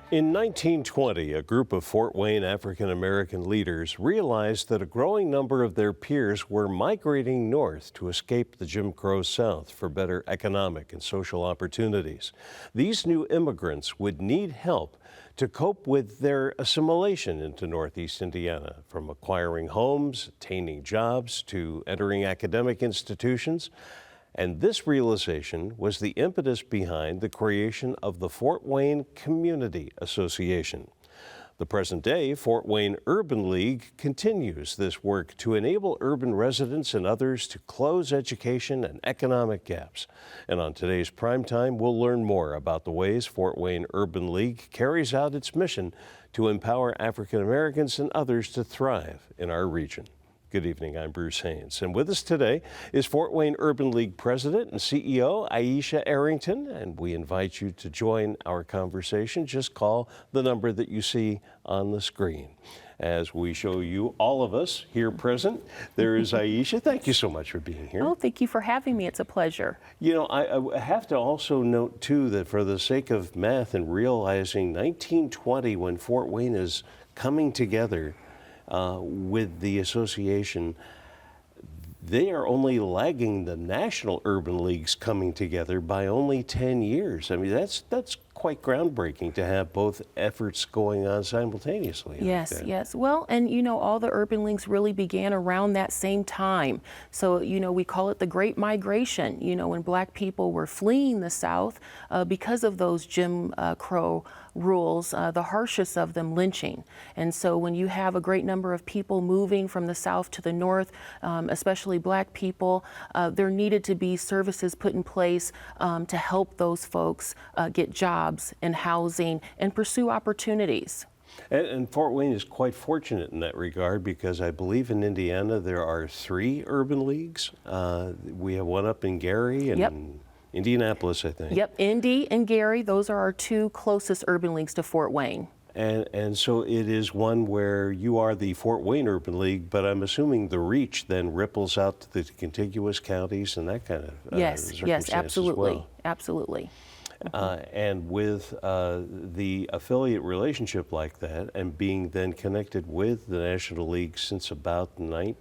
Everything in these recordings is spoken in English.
In 1920, a group of Fort Wayne African American leaders realized that a growing number of their peers were migrating north to escape the Jim Crow South for better economic and social opportunities. These new immigrants would need help to cope with their assimilation into Northeast Indiana, from acquiring homes, attaining jobs, to entering academic institutions. And this realization was the impetus behind the creation of the Fort Wayne Community Association. The present-day Fort Wayne Urban League continues this work to enable urban residents and others to close education and economic gaps. And on today's Primetime, we'll learn more about the ways Fort Wayne Urban League carries out its mission to empower African Americans and others to thrive in our region. Good evening, I'm Bruce Haines, and with us today is Fort Wayne Urban League President and CEO Aisha Arrington, and we invite you to join our conversation. Just call the number that you see on the screen. As we show you, all of us here present, there is Aisha. Thank you so much for being here. Oh, thank you for having me. It's a pleasure. You know, I have to also note, too, that for the sake of math and realizing 1920, when Fort Wayne is coming together with the association, they are only lagging the national urban leagues coming together by only 10 years. I mean, that's quite groundbreaking to have both efforts going on simultaneously. Yes, yes. Well, and you know, all the urban leagues really began around that same time. So, you know, we call it the Great Migration, you know, when Black people were fleeing the South because of those Jim Crow rules, the harshest of them lynching. And so when you have a great number of people moving from the South to the North, especially Black people, there needed to be services put in place to help those folks get jobs and housing and pursue opportunities. And Fort Wayne is quite fortunate in that regard, because I believe in Indiana there are 3 urban leagues. We have one up in Gary and Yep. Indianapolis, I think. Yep, Indy and Gary, those are our 2 closest urban leagues to Fort Wayne. And so it is one where you are the Fort Wayne Urban League, but I'm assuming the reach then ripples out to the contiguous counties and that kind of Yes, absolutely, as well. Absolutely. And with the affiliate relationship like that, and being then connected with the National League since about 44?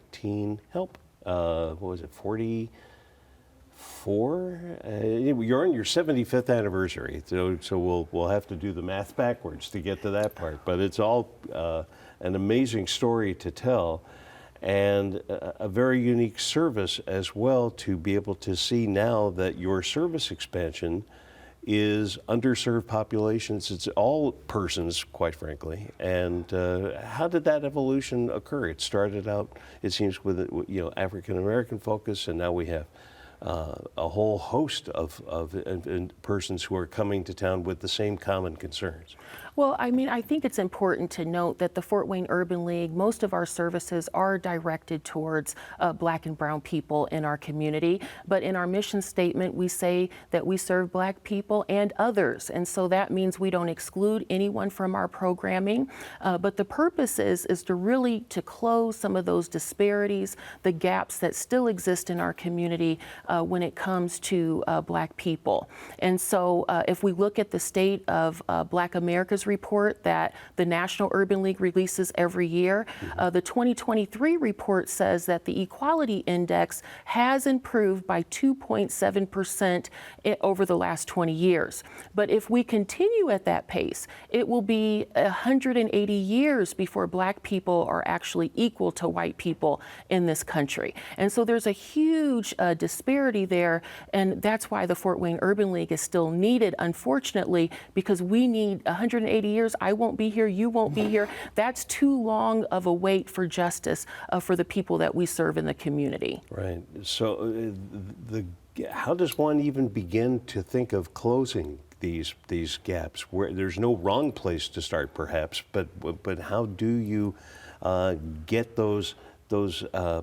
You're on your 75th anniversary, so we'll have to do the math backwards to get to that part. But it's all an amazing story to tell, and a very unique service as well, to be able to see now that your service expansion is underserved populations. It's all persons, quite frankly. And how did that evolution occur? It started out, it seems, with African American focus, and now we have a whole host of persons who are coming to town with the same common concerns. Well, I mean, I think it's important to note that the Fort Wayne Urban League, most of our services are directed towards Black and brown people in our community. But in our mission statement, we say that we serve Black people and others. And so that means we don't exclude anyone from our programming. But the purpose is to really to close some of those disparities, the gaps that still exist in our community when it comes to Black people. And so if we look at the State of Black America's report that the National Urban League releases every year, the 2023 report says that the Equality Index has improved by 2.7% over the last 20 years. But if we continue at that pace, it will be 180 years before Black people are actually equal to white people in this country. And so there's a huge disparity there, and that's why the Fort Wayne Urban League is still needed, unfortunately, because we need 180 years. I won't be here, you won't be here. That's too long of a wait for justice for the people that we serve in the community. Right. So how does one even begin to think of closing these gaps? Where there's no wrong place to start, perhaps, but how do you get those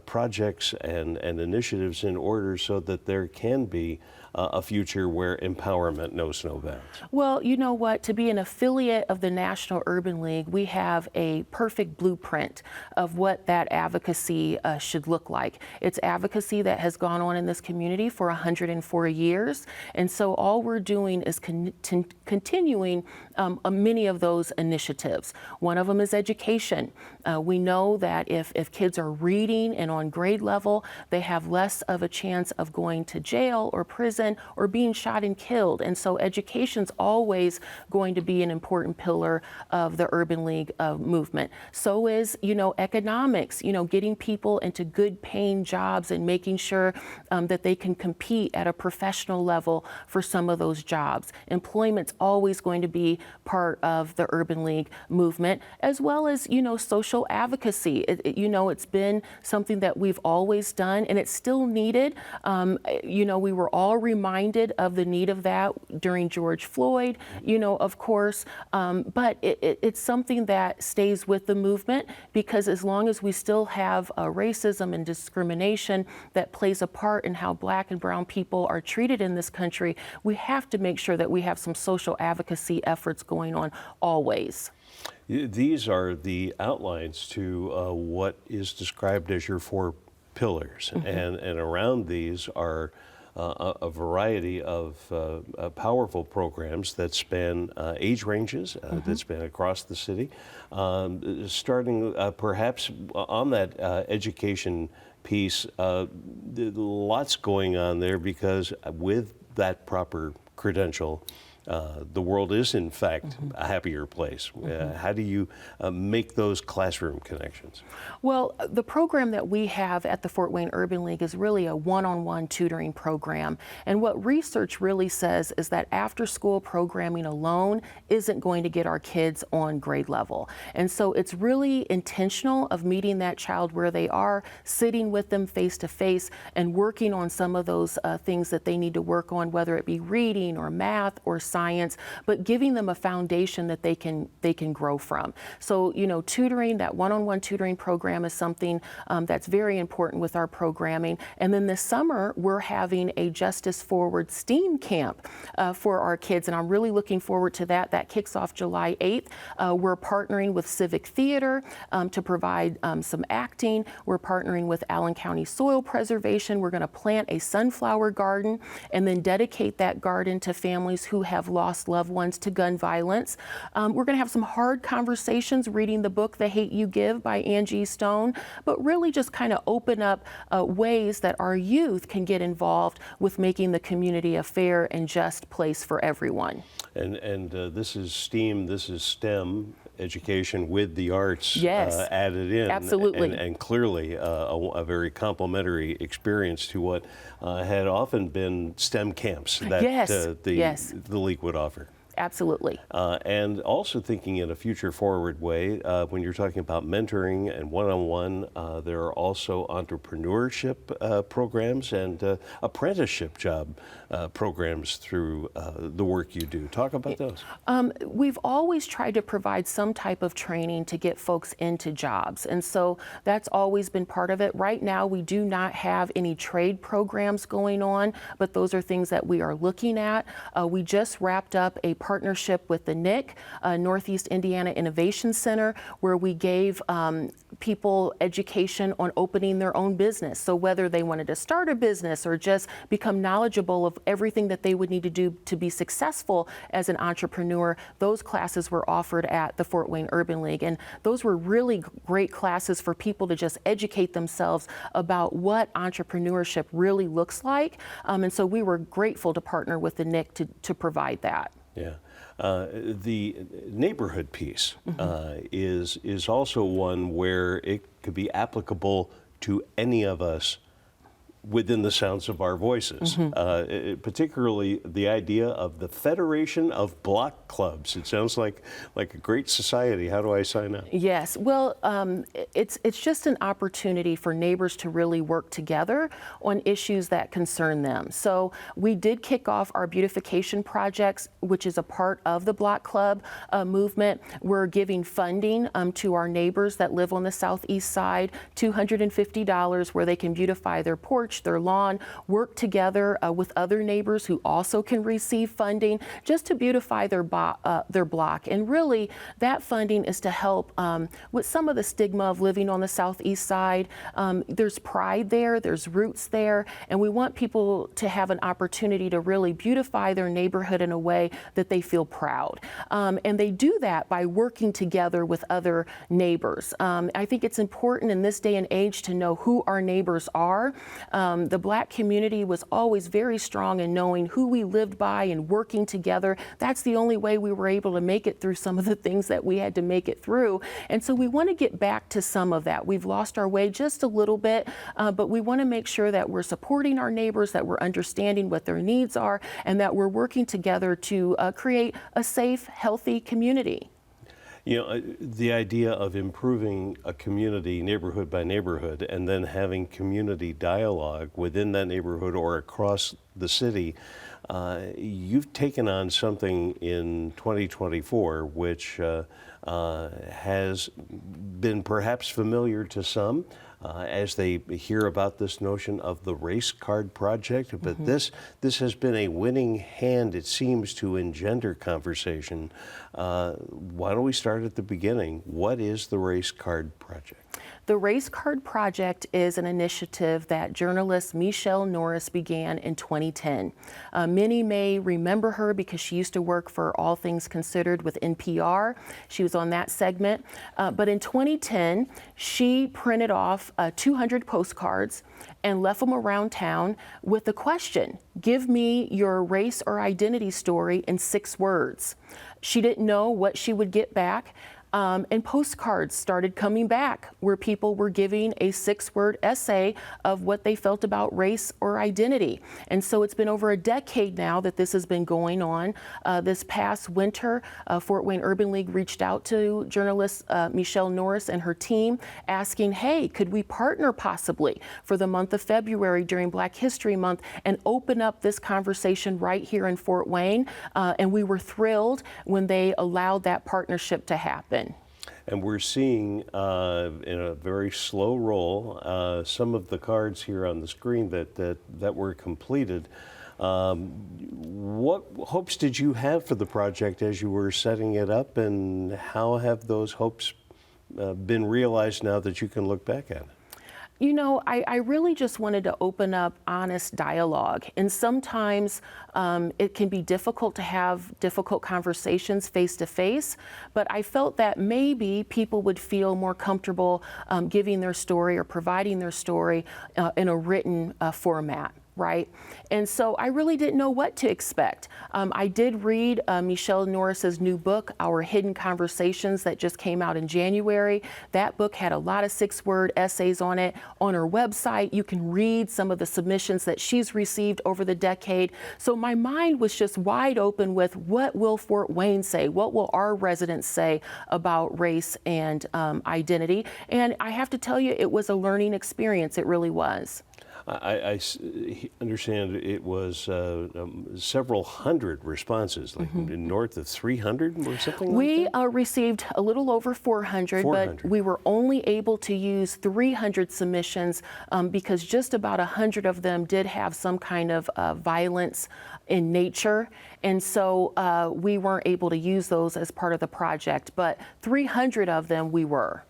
projects and initiatives in order so that there can be a future where empowerment knows no bounds? Well, you know what? To be an affiliate of the National Urban League, we have a perfect blueprint of what that advocacy should look like. It's advocacy that has gone on in this community for 104 years, and so all we're doing is continuing many of those initiatives. One of them is education. We know that if kids are reading and on grade level, they have less of a chance of going to jail or prison or being shot and killed. And so education's always going to be an important pillar of the Urban League movement. So is, economics, getting people into good paying jobs and making sure that they can compete at a professional level for some of those jobs. Employment's always going to be part of the Urban League movement, as well as, social advocacy. It's been something that we've always done, and it's still needed. We were all reminded of the need of that during George Floyd, of course, but it's something that stays with the movement, because as long as we still have racism and discrimination that plays a part in how Black and brown people are treated in this country, we have to make sure that we have some social advocacy efforts going on always. These are the outlines to what is described as your 4 pillars, and around these are a variety of powerful programs that span age ranges, that span across the city, starting perhaps on that education piece. Lots going on there, because with that proper credential, the world is, in fact, a happier place. How do you make those classroom connections? Well, the program that we have at the Fort Wayne Urban League is really a one-on-one tutoring program. And what research really says is that after-school programming alone isn't going to get our kids on grade level. And so it's really intentional of meeting that child where they are, sitting with them face-to-face, and working on some of those things that they need to work on, whether it be reading or math or science, but giving them a foundation that they can grow from. So, tutoring, that one-on-one tutoring program is something that's very important with our programming. And then this summer, we're having a Justice Forward STEAM camp for our kids, and I'm really looking forward to that. That kicks off July 8th. We're partnering with Civic Theater to provide some acting. We're partnering with Allen County Soil Preservation. We're going to plant a sunflower garden and then dedicate that garden to families who have lost loved ones to gun violence. We're going to have some hard conversations, reading the book The Hate You Give by Angie Stone, but really just kind of open up ways that our youth can get involved with making the community a fair and just place for everyone. And this is STEAM, this is STEM education with the arts added in. Absolutely. And clearly a very complementary experience to what had often been STEM camps that the League would offer. Absolutely. And also thinking in a future forward way, when you're talking about mentoring and one-on-one, there are also entrepreneurship programs and apprenticeship job programs through the work you do. Talk about those. We've always tried to provide some type of training to get folks into jobs, and so that's always been part of it. Right now, we do not have any trade programs going on, but those are things that we are looking at. We just wrapped up a partnership with the NIC, Northeast Indiana Innovation Center, where we gave people education on opening their own business. So whether they wanted to start a business or just become knowledgeable of everything that they would need to do to be successful as an entrepreneur, those classes were offered at the Fort Wayne Urban League. And those were really great classes for people to just educate themselves about what entrepreneurship really looks like. And so we were grateful to partner with the NIC to provide that. Yeah. The neighborhood piece is also one where it could be applicable to any of us within the sounds of our voices, particularly the idea of the Federation of Block Clubs. It sounds like a great society. How do I sign up? Yes, well, it's just an opportunity for neighbors to really work together on issues that concern them. So we did kick off our beautification projects, which is a part of the Block Club movement. We're giving funding to our neighbors that live on the southeast side, $250 where they can beautify their porch porch, their lawn, work together with other neighbors who also can receive funding just to beautify their block. And really, that funding is to help with some of the stigma of living on the southeast side. There's pride there, there's roots there, and we want people to have an opportunity to really beautify their neighborhood in a way that they feel proud. And they do that by working together with other neighbors. I think it's important in this day and age to know who our neighbors are. The Black community was always very strong in knowing who we lived by and working together. That's the only way we were able to make it through some of the things that we had to make it through. And so we want to get back to some of that. We've lost our way just a little bit, but we want to make sure that we're supporting our neighbors, that we're understanding what their needs are, and that we're working together to create a safe, healthy community. You know, the idea of improving a community neighborhood by neighborhood and then having community dialogue within that neighborhood or across the city, you've taken on something in 2024 which has been perhaps familiar to some as they hear about this notion of the race card project, but this has been a winning hand, it seems, to engender conversation. Why don't we start at the beginning? What is the race card project? The Race Card Project is an initiative that journalist Michelle Norris began in 2010. Many may remember her because she used to work for All Things Considered with NPR. She was on that segment. But in 2010, she printed off 200 postcards and left them around town with the question, give me your race or identity story in 6 words. She didn't know what she would get back. And postcards started coming back where people were giving a 6-word essay of what they felt about race or identity. And so it's been over a decade now that this has been going on. This past winter, Fort Wayne Urban League reached out to journalist Michelle Norris and her team asking, hey, could we partner possibly for the month of February during Black History Month and open up this conversation right here in Fort Wayne? And we were thrilled when they allowed that partnership to happen. And we're seeing in a very slow roll some of the cards here on the screen that were completed. What hopes did you have for the project as you were setting it up, and how have those hopes been realized now that you can look back at it? You know, I really just wanted to open up honest dialogue. And sometimes it can be difficult to have difficult conversations face to face, but I felt that maybe people would feel more comfortable giving their story or providing their story in a written format. Right? And so I really didn't know what to expect. I did read Michelle Norris's new book, Our Hidden Conversations, that just came out in January. That book had a lot of 6-word essays on it. On her website, you can read some of the submissions that she's received over the decade. So my mind was just wide open with what will Fort Wayne say? What will our residents say about race and identity? And I have to tell you, it was a learning experience. It really was. I understand it was several hundred responses, like north of 300 or something we like that? We received a little over 400, but we were only able to use 300 submissions because just about 100 of them did have some kind of violence in nature. And so we weren't able to use those as part of the project, but 300 of them we were.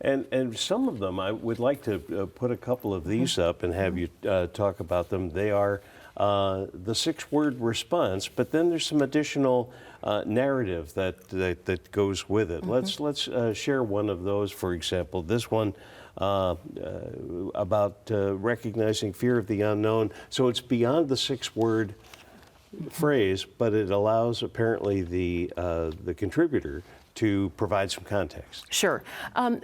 And some of them, I would like to put a couple of these up and have you talk about them. They are the 6-word response, but then there's some additional narrative that goes with it. Let's share one of those. For example, this one about recognizing fear of the unknown. So it's beyond the 6-word phrase, but it allows apparently the contributor to provide some context. Sure.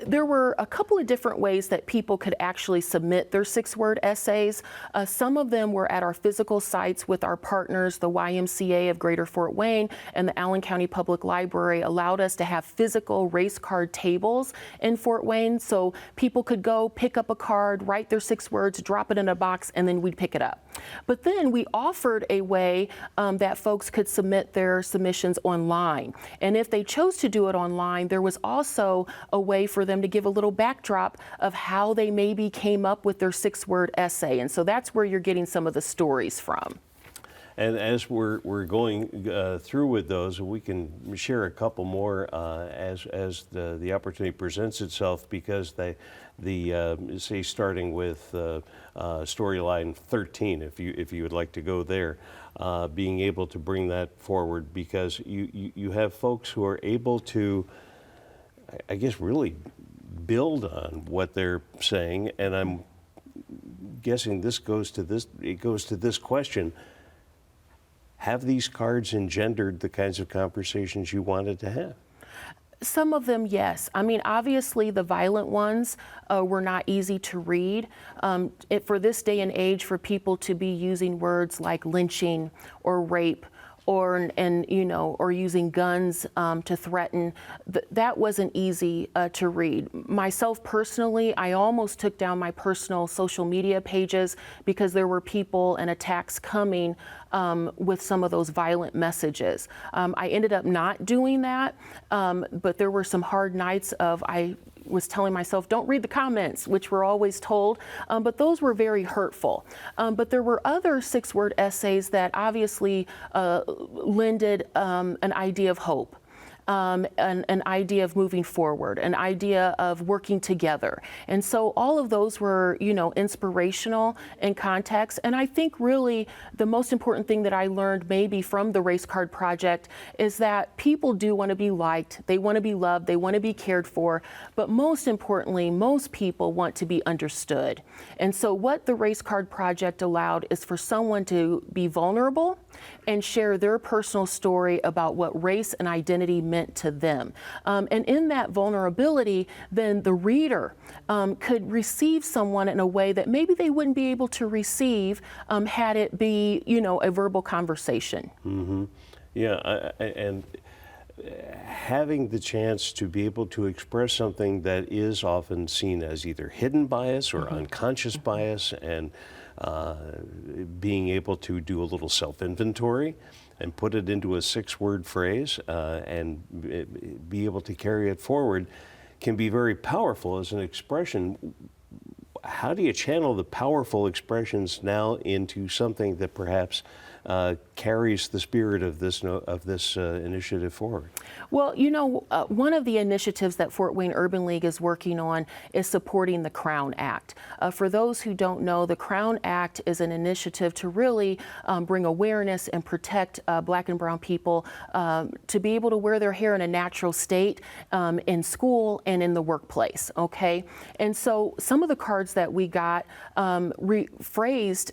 There were a couple of different ways that people could actually submit their 6-word essays. Some of them were at our physical sites with our partners. The YMCA of Greater Fort Wayne and the Allen County Public Library allowed us to have physical race card tables in Fort Wayne, so people could go pick up a card, write their 6 words, drop it in a box, and then we'd pick it up. But then we offered a way that folks could submit their submissions online. And if they chose to do do it online, there was also a way for them to give a little backdrop of how they maybe came up with their 6-word essay. And so that's where you're getting some of the stories from. And as we're going through with those, we can share a couple more as the opportunity presents itself, because say starting with storyline 13, if you would like to go there, being able to bring that forward, because you have folks who are able to, I guess, really build on what they're saying, and I'm guessing this goes to this question. Have these cards engendered the kinds of conversations you wanted to have? Some of them, yes. I mean, obviously the violent ones were not easy to read. For this day and age, for people to be using words like lynching or rape, or using guns to threaten, that wasn't easy to read. Myself personally, I almost took down my personal social media pages because there were people and attacks coming with some of those violent messages. I ended up not doing that, but there were some hard nights I was telling myself, don't read the comments, which we're always told, but those were very hurtful. But there were other 6-word essays that obviously lended an idea of hope. An idea of moving forward, an idea of working together. And so all of those were, inspirational in context. And I think really the most important thing that I learned maybe from the Race Card Project is that people do want to be liked, they want to be loved, they want to be cared for, but most importantly, most people want to be understood. And so what the Race Card Project allowed is for someone to be vulnerable and share their personal story about what race and identity meant to them. And in that vulnerability, then the reader could receive someone in a way that maybe they wouldn't be able to receive had it be, a verbal conversation. Mm-hmm. Yeah, and having the chance to be able to express something that is often seen as either hidden bias or unconscious bias, and being able to do a little self-inventory and put it into a 6-word phrase and be able to carry it forward can be very powerful as an expression. How do you channel the powerful expressions now into something that perhaps carries the spirit of this initiative forward? Well, one of the initiatives that Fort Wayne Urban League is working on is supporting the Crown Act. For those who don't know, the Crown Act is an initiative to really bring awareness and protect Black and brown people to be able to wear their hair in a natural state in school and in the workplace, okay? And so some of the cards that we got rephrased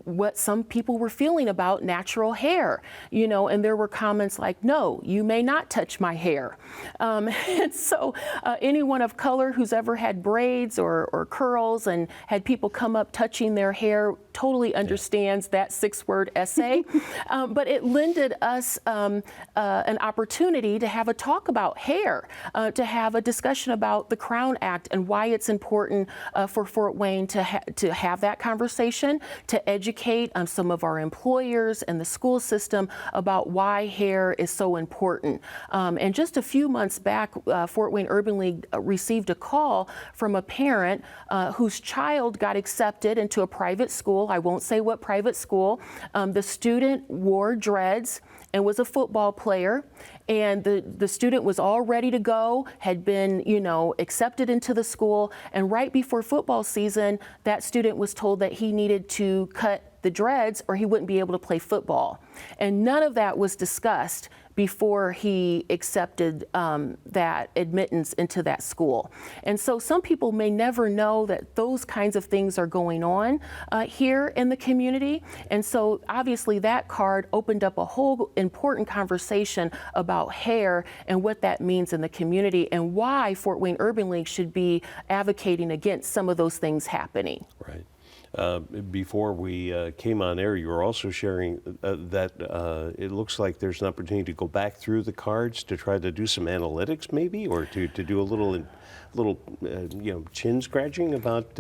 what some people were feeling about natural hair, and there were comments like, no, you may not touch my hair. And so anyone of color who's ever had braids or curls and had people come up touching their hair totally understands that 6-word essay. But it lended us an opportunity to have a talk about hair, to have a discussion about the Crown Act and why it's important for Fort Wayne to have that conversation, to educate some of our employers and the school system about why hair is so important. And just a few months back, Fort Wayne Urban League received a call from a parent whose child got accepted into a private school. I won't say what private school. The student wore dreads and was a football player, and the student was all ready to go, had been, accepted into the school, and right before football season, that student was told that he needed to cut the dreads or he wouldn't be able to play football. And none of that was discussed before he accepted that admittance into that school. And so some people may never know that those kinds of things are going on here in the community. And so obviously that card opened up a whole important conversation about hair and what that means in the community and why Fort Wayne Urban League should be advocating against some of those things happening. Right. Before we came on air, you were also sharing that it looks like there's an opportunity to go back through the cards to try to do some analytics, maybe, or to do a little chin scratching about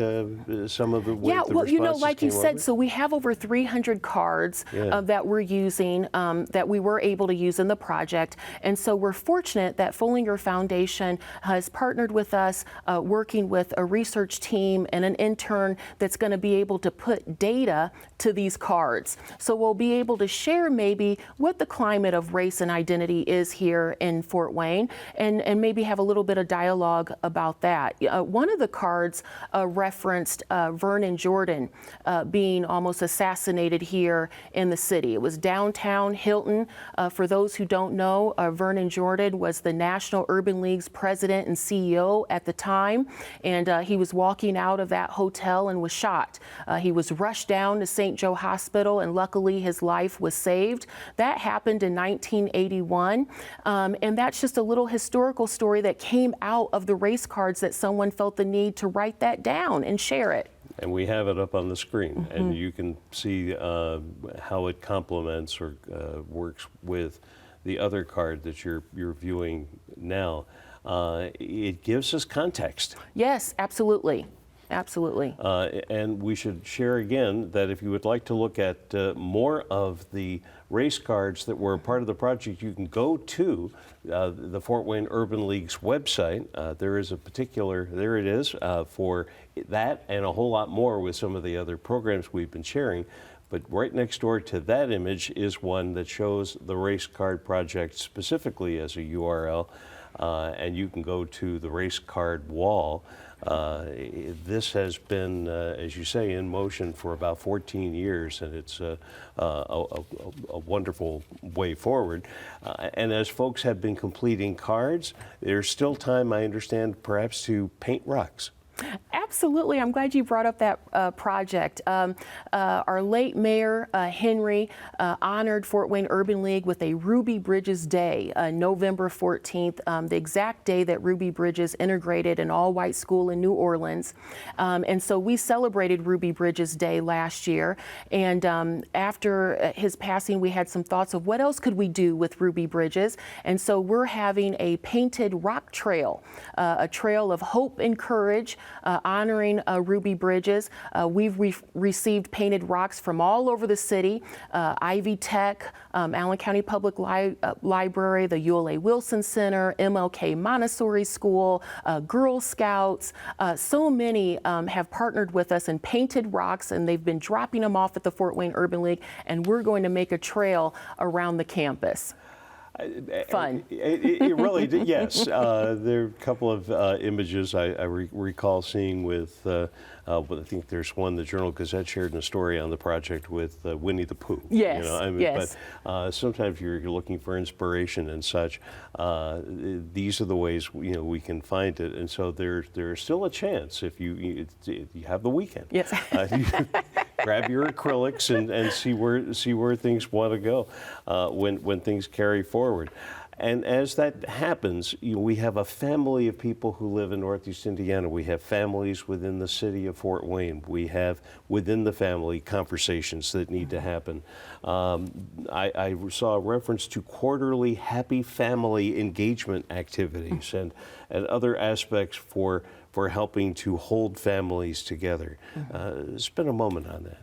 some of the way yeah, the well, responses like you came said, over? so we have over 300 cards Yeah. that we're using, that we were able to use in the project. And so we're fortunate that Follinger Foundation has partnered with us, working with a research team and an intern that's going to be able to put data to these cards. So we'll be able to share maybe what the climate of race and identity is here in Fort Wayne, and maybe have a little bit of dialogue about that. One of the cards referenced Vernon Jordan being almost assassinated here in the city. It was downtown Hilton. For those who don't know, Vernon Jordan was the National Urban League's president and CEO at the time, and he was walking out of that hotel and was shot. He was rushed down to St. Joe Hospital, and luckily his life was saved. That happened in 1981, and that's just a little historical story that came out of the race cards that someone felt the need to write that down and share it. And we have it up on the screen, and you can see how it complements or works with the other card that you're viewing now. It gives us context. Yes, absolutely. Absolutely. And we should share again that if you would like to look at more of the race cards that were a part of the project, you can go to the Fort Wayne Urban League's website. There is a particular, there it is, for that and a whole lot more with some of the other programs we've been sharing. But right next door to that image is one that shows the race card project specifically as a URL. And you can go to the race card wall. This has been, as you say, in motion for about 14 years, and it's a wonderful way forward. And as folks have been completing cards, there's still time, I understand, perhaps to paint rocks. Absolutely. I'm glad you brought up that project. Our late Mayor Henry honored Fort Wayne Urban League with a Ruby Bridges Day, November 14th, the exact day that Ruby Bridges integrated an all-white school in New Orleans. And so we celebrated Ruby Bridges Day last year. And after his passing, we had some thoughts of what else could we do with Ruby Bridges. And so we're having a painted rock trail, a trail of hope and courage, honoring Ruby Bridges. We've received painted rocks from all over the city, Ivy Tech, Allen County Public Library, the Ewell A. Wilson Center, MLK Montessori School, Girl Scouts. So many have partnered with us and painted rocks, and they've been dropping them off at the Fort Wayne Urban League, and we're going to make a trail around the campus. Fun. It really did, yes. There are a couple of images I recall seeing with, I think there's one the Journal Gazette shared in a story on the project with Winnie the Pooh. Yes, you know, I mean, yes. But sometimes you're looking for inspiration and such. These are the ways we can find it, and so there's still a chance if you have the weekend. Yes. You grab your acrylics and see where things want to go when things carry forward. And as that happens, we have a family of people who live in Northeast Indiana. We have families within the city of Fort Wayne. We have within the family conversations that need to happen. I saw a reference to quarterly happy family engagement activities and other aspects for helping to hold families together. Spend a moment on that.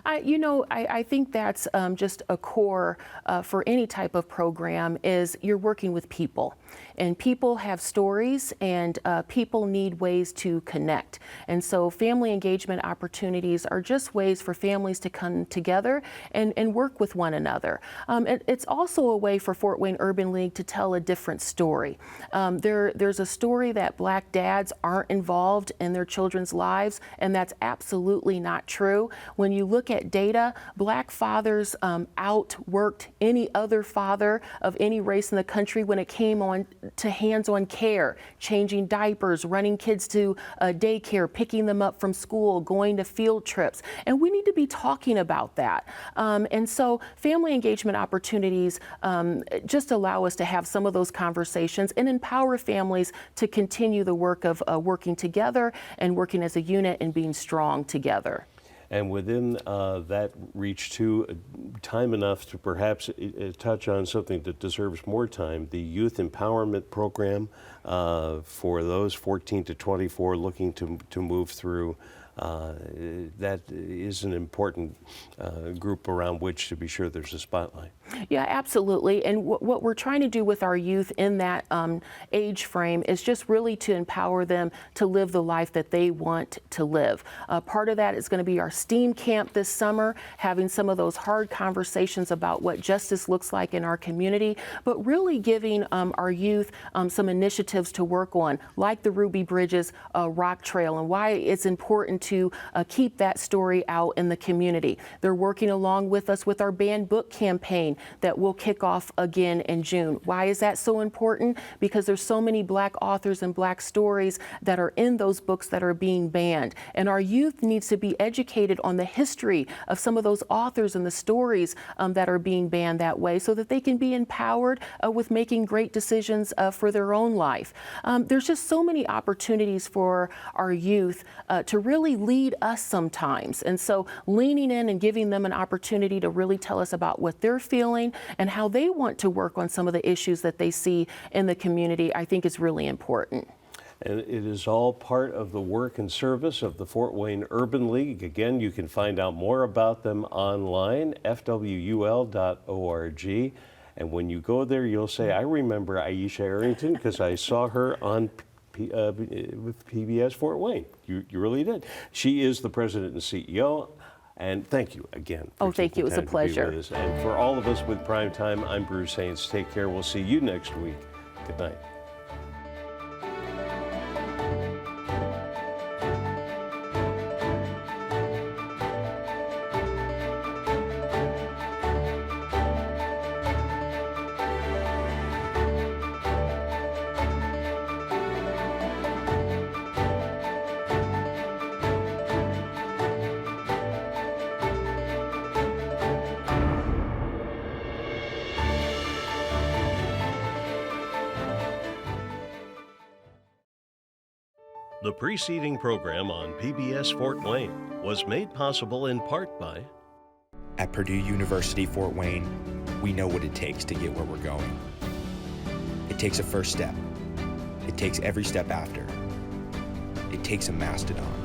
I think that's just a core for any type of program is you're working with people. And people have stories, and people need ways to connect. And so family engagement opportunities are just ways for families to come together and work with one another. It's also a way for Fort Wayne Urban League to tell a different story. There's a story that Black dads aren't involved in their children's lives, and that's absolutely not true. When you look at data, Black fathers outworked any other father of any race in the country when it came on to hands-on care, changing diapers, running kids to daycare, picking them up from school, going to field trips. And we need to be talking about that. And so family engagement opportunities just allow us to have some of those conversations and empower families to continue the work of working together and working as a unit and being strong together. And within that reach too, time enough to perhaps touch on something that deserves more time, the Youth Empowerment Program for those 14 to 24 looking to move through. That is an important group around which to be sure there's a spotlight. Yeah, absolutely. And what we're trying to do with our youth in that age frame is just really to empower them to live the life that they want to live. Part of that is going to be our STEAM camp this summer, having some of those hard conversations about what justice looks like in our community, but really giving our youth some initiatives to work on, like the Ruby Bridges Rock Trail, and why it's important to keep that story out in the community. They're working along with us with our banned book campaign that will kick off again in June. Why is that so important? Because there's so many Black authors and Black stories that are in those books that are being banned. And our youth needs to be educated on the history of some of those authors and the stories that are being banned that way, so that they can be empowered with making great decisions for their own life. There's just so many opportunities for our youth to really lead us sometimes. And so leaning in and giving them an opportunity to really tell us about what they're feeling and how they want to work on some of the issues that they see in the community, I think is really important. And it is all part of the work and service of the Fort Wayne Urban League. Again, you can find out more about them online, fwul.org. And when you go there, you'll say, I remember Aisha Arrington because I saw her on with PBS Fort Wayne. You really did. She is the president and CEO. And thank you again. Oh, thank you. It was a pleasure. And for all of us with Primetime, I'm Bruce Haines. Take care. We'll see you next week. Good night. The preceding program on PBS Fort Wayne was made possible in part by At Purdue University, Fort Wayne, we know what it takes to get where we're going. It takes a first step. It takes every step after. It takes a mastodon.